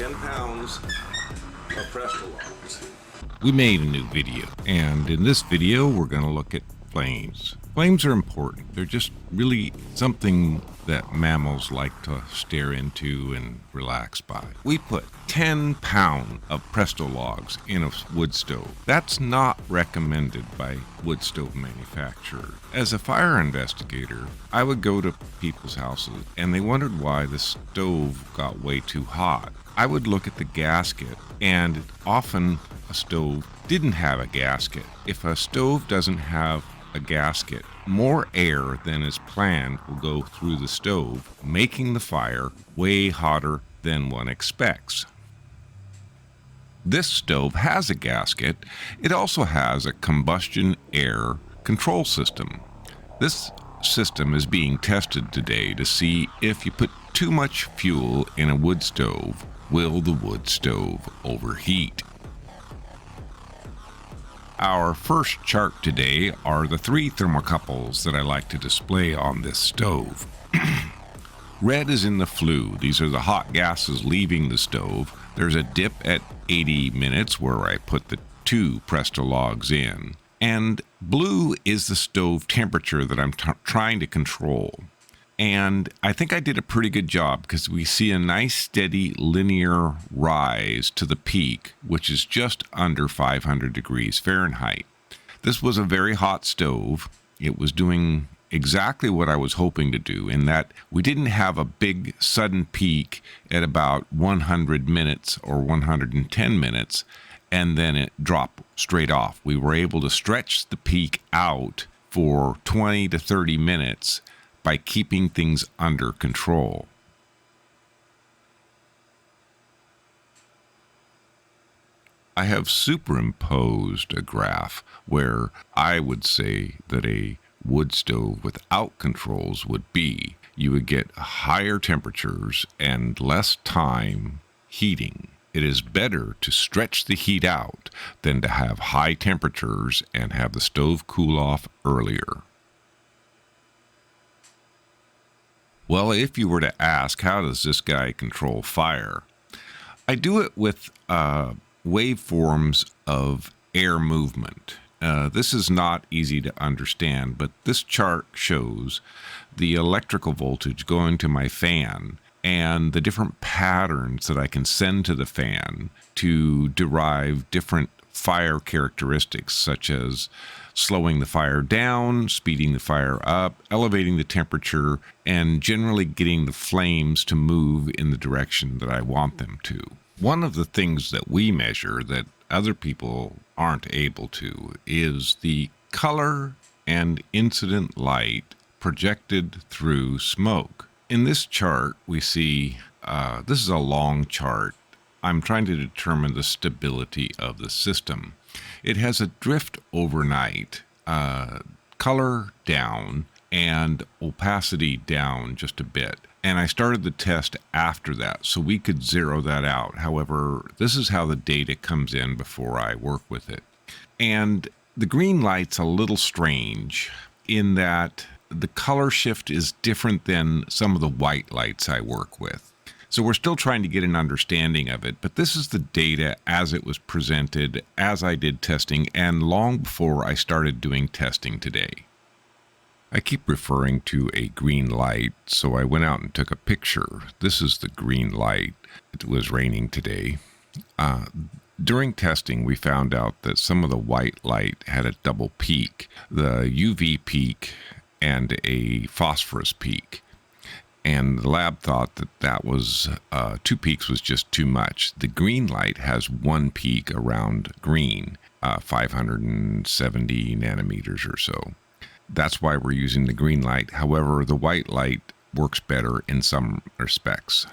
10 pounds of Presto logs. We made a new video, and in this video we're going to look at flames. Flames are important. They're just really something that mammals like to stare into and relax by. We put 10 pounds of Presto logs in a wood stove. That's not recommended by wood stove manufacturers. As a fire investigator, I would go to people's houses and they wondered why the stove got way too hot. I would look at the gasket, and often a stove didn't have a gasket. If a stove doesn't have a gasket, more air than is planned will go through the stove, making the fire way hotter than one expects. This stove has a gasket. It also has a combustion air control system. This system is being tested today to see if you put too much fuel in a wood stove, will the wood stove overheat? Our first chart today are the three thermocouples that I like to display on this stove. Red is in the flue. These are the hot gases leaving the stove. There's a dip at 80 minutes where I put the two Presto logs in. And blue is the stove temperature that I'm trying to control. And I think I did a pretty good job because we see a nice steady linear rise to the peak, which is just under 500 degrees Fahrenheit. This was a very hot stove. It was doing exactly what I was hoping to do, in that we didn't have a big sudden peak at about 100 minutes or 110 minutes, and then it dropped straight off. We were able to stretch the peak out for 20 to 30 minutes by keeping things under control. I have superimposed a graph where I would say that a wood stove without controls would be. You would get higher temperatures and less time heating. It is better to stretch the heat out than to have high temperatures and have the stove cool off earlier. Well, if you were to ask, how does this guy control fire? I do it with waveforms of air movement. This is not easy to understand, but this chart shows the electrical voltage going to my fan and the different patterns that I can send to the fan to derive different fire characteristics, such as slowing the fire down, speeding the fire up, elevating the temperature, and generally getting the flames to move in the direction that I want them to. One of the things that we measure that other people aren't able to is the color and incident light projected through smoke. In this chart, we see, this is a long chart. I'm trying to determine the stability of the system. It has a drift overnight, color down, and opacity down just a bit. And I started the test after that, so we could zero that out. However, this is how the data comes in before I work with it. And the green light's a little strange in that the color shift is different than some of the white lights I work with. So we're still trying to get an understanding of it, but this is the data as it was presented, as I did testing, and long before I started doing testing today. I keep referring to a green light, so I went out and took a picture. This is the green light. It was raining today. During testing, we found out that some of the white light had a double peak, the UV peak and a phosphorus peak. And the lab thought that that was, 2 peaks was just too much. The green light has 1 peak around green, 570 nanometers or so. That's why we're using the green light. However, the white light works better in some respects.